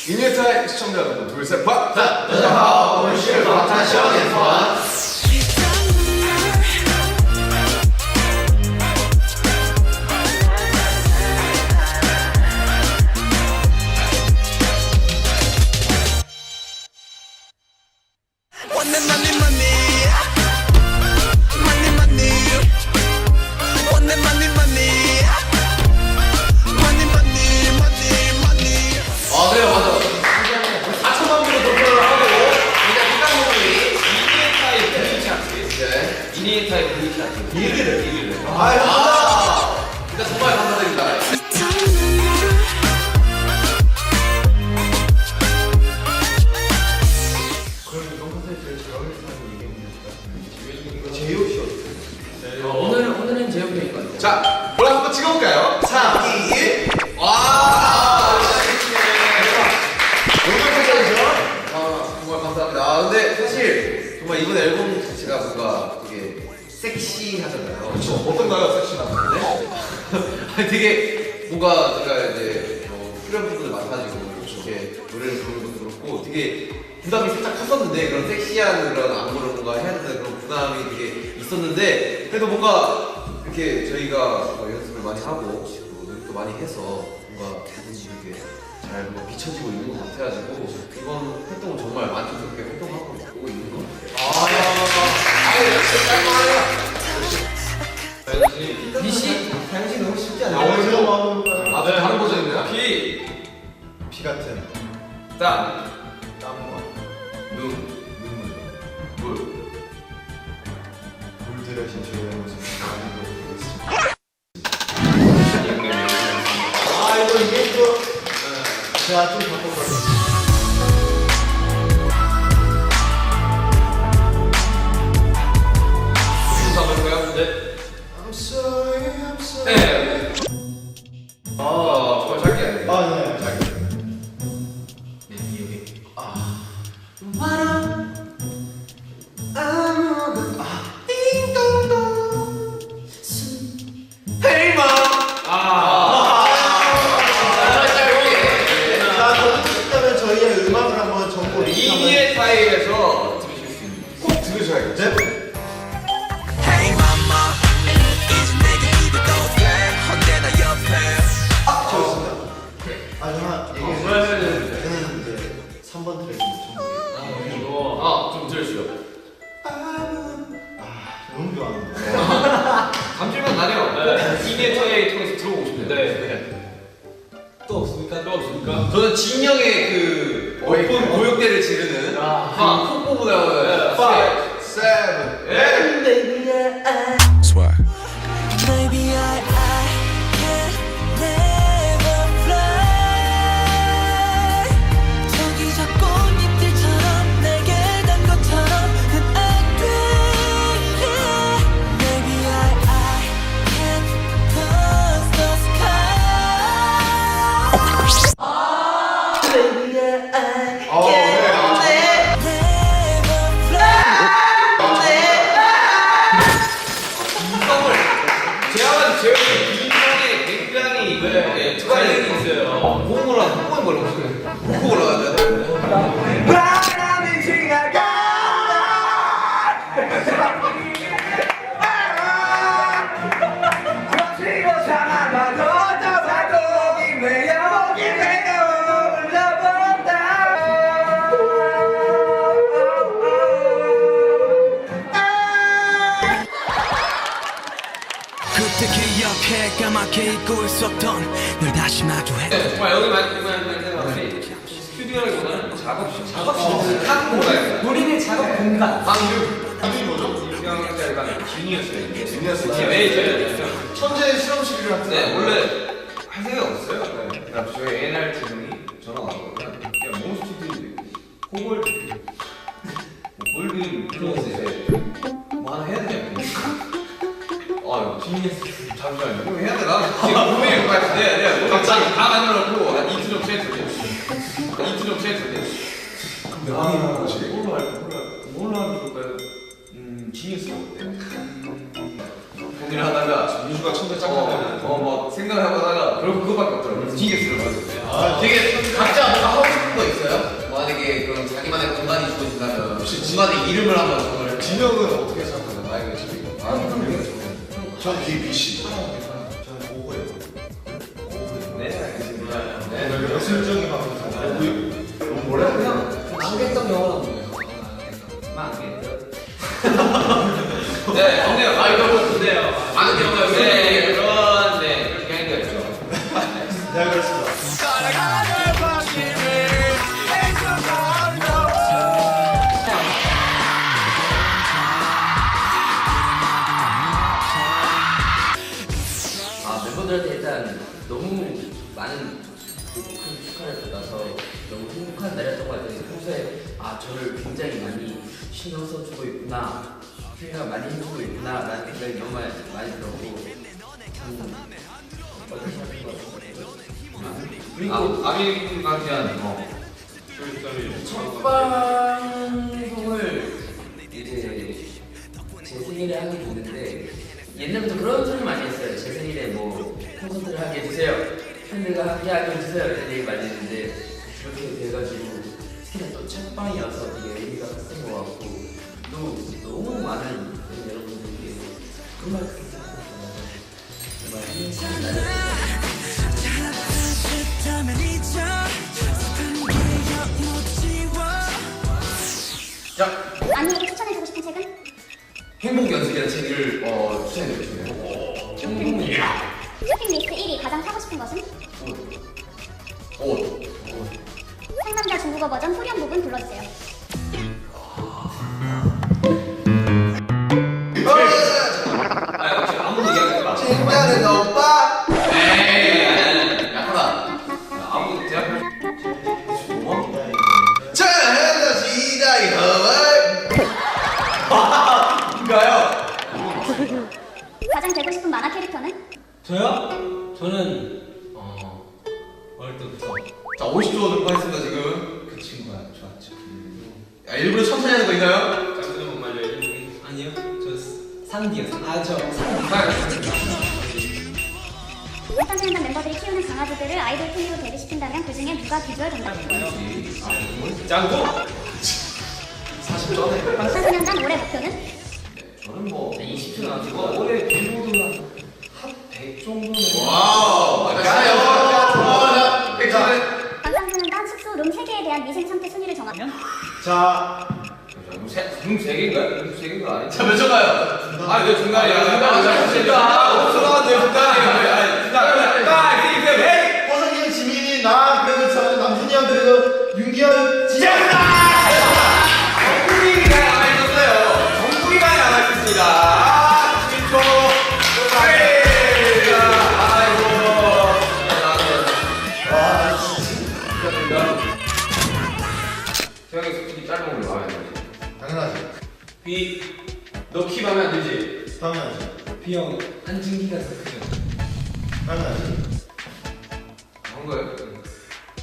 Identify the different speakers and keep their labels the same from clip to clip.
Speaker 1: 인예타의 시청자 여러분, 둘셋 박! 자, 오늘 시를 박타시원에서
Speaker 2: 인예타의 브이치 아트 1위를
Speaker 1: 진짜 정말 감사드립니다. 그럼 이번 콘서트에 제일 잘하는 얘기해보실까요? 제이홉 씨
Speaker 2: 오늘은 제이홉 형일 것 같아요.
Speaker 1: 자, 보라 한번 찍어볼까요? 3, 2, 1 와! 정말 감사하죠? 정말 감사합니다. 근데 사실 정말 이번 앨범 자체가 뭔가 되게 섹시하잖아요. 그렇죠. 어떤가요, 섹시한? 네? 되게 뭔가 제가 이제 필요한 부분들 많아지고 이렇게 노래를 부르는 것도 그렇고 되게 부담이 살짝 컸었는데 그런 섹시한 그런 안무를 뭔가 해야 된다는 그런 부담이 되게 있었는데 그래도 뭔가 이렇게 저희가 연습을 많이 하고 노력도 많이 해서 뭔가 부분이 이렇게 잘 뭔가 비춰지고 있는 것 같아가지고 이번 활동은 정말 만족스럽게 활동하고 있는 것 같아요.
Speaker 2: 비씨?
Speaker 3: 당신 너무 쉽지 않아요?
Speaker 1: 네, 다른 버전이네요.
Speaker 3: 피 같은
Speaker 1: 땀,
Speaker 3: 땀과
Speaker 1: 눈, 물.
Speaker 3: 물들여진 저희의 모습 이게 또 제가 좀 바꿔봤어요. I'm sorry, I'm sorry.
Speaker 1: 네. 정말 짧게 해야 돼.
Speaker 3: 네.
Speaker 1: 짧게. 헤이마.
Speaker 3: 그러면 저희의 음악을 한번 전부
Speaker 1: 이니의 타입에서 들으실 수 있는 꼭 들으셔야겠죠?
Speaker 3: 네? 저 있습니다. 하나 얘기해주세요. 저는 이제 3번 트랙이 전부
Speaker 1: 좀 들으시죠.
Speaker 3: 너무 좋아합니다.
Speaker 1: 감질만 나네요. 이니의 타입 통해서 들어보고 싶네요.
Speaker 2: 네.
Speaker 3: 또 없습니까?
Speaker 1: 저는 진영의 그 오픈 고역대를 지르는 그 콧보보다 5, 7, 8
Speaker 4: Swag.
Speaker 5: Baby, I can never fly. 저기 저 꽃잎들처럼 내게 단 것처럼 난 안 돼. Baby, I can touch the sky. Baby, I can never fly.
Speaker 1: 제가 제형이 인성에 굉장히 특화력이 있어요. 고음 올라가는 고음 올라가는 고음 올라가야 돼.
Speaker 5: 바람이 지나가. 거치고 참아봐도 잡아도 기회여 기회여 불러본다. 그때 기억해 까맣게 잊고 있었던 널 다시 마주해.
Speaker 1: 정말 여기 많이 생각하는데 스튜디오라기보다는 작업실 한 공간이에요.
Speaker 2: 우리는 작업 공간.
Speaker 1: 이름이 뭐죠? 유명한 주니어스예요.
Speaker 3: 주니어스.
Speaker 1: 왜 저희
Speaker 3: 천재 실험실이라 같은
Speaker 1: 네 원래 할 생각 없었어요. 그냥 저희 A&R 팀이 전화 와서 그냥 몬스터들이 코골 골든 플러스에 뭐 하나 해야 되냐. 잠시만요. 이거 해야 되나? 지금 분명히 것 같은데 내가 갑자기 다 만들어놓고 한 이틀 좀 지냈어요. 이트 좀 체크.
Speaker 3: 근데 아니 뭐지?
Speaker 2: 뭘로 하면 좋을까요? 지니어스 어때요?
Speaker 1: 고민을 하다가
Speaker 3: 민수가 천재 짝꿍.
Speaker 1: 뭐 생각을 하다가 결국 그거밖에 없더라고요. 지니어스를 맞았어요.
Speaker 3: 아,
Speaker 1: 되게 각자 뭔가 하고 싶은 거 있어요? 만약에 그런 자기만의 공간이 주어진다면 혹시 공간의 이름을 한번 정을.
Speaker 3: 진영은 어떻게 생각하나요?
Speaker 1: 나이가 지금.
Speaker 3: 전 BC. 저는 오고예요.
Speaker 1: 네, 알겠습니다. 네.
Speaker 3: 연습적인 방송.
Speaker 1: 뭐래? 그냥
Speaker 2: 망개떡 영어로 하는 거예요. 망개떡.
Speaker 1: 네, 없네요. 아, 이거 좋네요. 많은 경우가 네, 그런 네, 그렇게 하는 거였죠.
Speaker 3: 네, 그렇습니다.
Speaker 2: 멤버들한테 일단 너무 많은 큰 축하를 받아서 너무 행복한 날이었던 것 같아요. 평소에 저를 굉장히 많이 신경 써주고 있구나, 생각 많이 해주고 있구나 라는 생각이 너무 많이 들었고 어떻게 생각하는 것 같아요? 그리고
Speaker 1: 아비님과 대한
Speaker 2: 첫 방송을 이제 제 생일에 하게 됐는데 옛날부터 그런 소리 많이 했어요. 제 생일에 뭐 콘서트를 하게 해주세요, 팬들과 함께 하게 해주세요 이런 얘기 많이 했는데 그렇게 돼가지고 특히나 또 첫 방이어서 되게 의미가 컸던 것 같고 또 너무 많은 여러분들께 정말 큰 사랑을
Speaker 1: 자,
Speaker 4: 아니에게 추천해주고 싶은 책은?
Speaker 1: 행복 연습이라는 책을 추천해드리고 싶네요.
Speaker 4: 쇼핑리스트 1위 가장 사고 싶은 것은?
Speaker 1: 옷.
Speaker 4: 상남자 중국어 버전 후렴 부분 불러주세요.
Speaker 2: 아무도 얘기하지 마.
Speaker 1: 진짜는 오빠. 에이, 약하다.
Speaker 2: 아무도 대학
Speaker 1: 잘한다 시다이 허월. 인가요?
Speaker 4: 가장 되고 싶은 만화 캐릭터는?
Speaker 2: 저요? 저는 어릴 때부터
Speaker 1: 자, 50초 녹화했습니다 지금.
Speaker 2: 그 친구가 좋았죠.
Speaker 1: 야, 일부러 천천히 하는 거 있나요?
Speaker 2: 잠시만 못 말려. 아니요, 저 상디요. 저 상디.
Speaker 4: 방탄소년단 멤버들이 키우는 강아지들을 아이돌 팀으로 데뷔시킨다면 그 중에 누가 비주얼 담당인가요?
Speaker 2: 짱구.
Speaker 1: 40전에.
Speaker 4: 방탄소년단 올해 목표는?
Speaker 1: 저는 뭐
Speaker 2: 20초 남았고 올해 빌보드는 한 100 정도는.
Speaker 1: 와우. 가요. 백전에.
Speaker 4: 방탄소년단 숙소 룸 3개에 대한 미생 참패 순위를 정하면?
Speaker 3: 자,
Speaker 2: 룸 3개인가요? 룸 3개인가 아니죠?
Speaker 1: 자, 몇 초 가요? 아, 왜 중간이야? 중간이야. 5초 나왔는데 중간이야.
Speaker 3: 버섯이 지민이 나 그리고 저 남준이 형 그리고 윤기현 지장이다.
Speaker 1: 정국이가 남아있었어요. 정국이가 남아있습니다. 10초.
Speaker 3: 와, 진짜.
Speaker 1: 태영이 솔직히 짧은 걸로 나와야 돼.
Speaker 3: 당연하지.
Speaker 2: 너 키 마음에 안 들지?
Speaker 3: 당연하지.
Speaker 2: B형 한증기가 더 크죠?
Speaker 3: 당연하지.
Speaker 1: 한 거예요?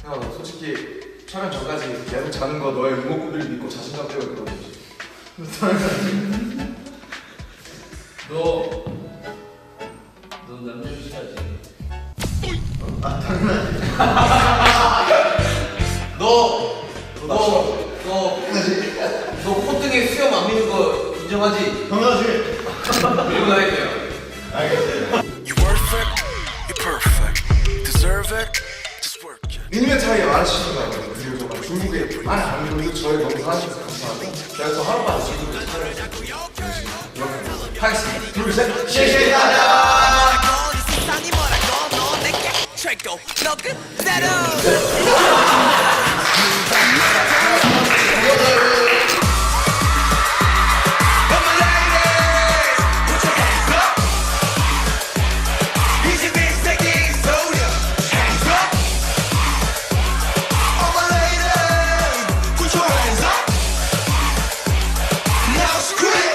Speaker 3: 형, 솔직히 촬영 전까지 계속 자는 거 너의 이목구비를 믿고 자신감 때문에 그런 거지.
Speaker 2: 너 남자 싫어하지?
Speaker 3: 아, 당연하지.
Speaker 1: 너 콧등에 수염 안 미는 거 인정하지?
Speaker 3: 당연하지.
Speaker 1: 밀고 다닐게요.
Speaker 3: 알겠어요.
Speaker 5: You worth it, you're perfect. Deserve it, just work it.
Speaker 3: 민우의 차이가 많으시는 거 같아요. 그리고 정말 중국에 많이 안 믿어도 저희 너무 사랑해서 감사하고 그래서 하루빨리 중국에 촬영을
Speaker 1: 하겠습니다.
Speaker 3: 둘, 셋.
Speaker 1: 시시하자.
Speaker 5: 세상이 뭐라고 너 내게 최고 너 그대로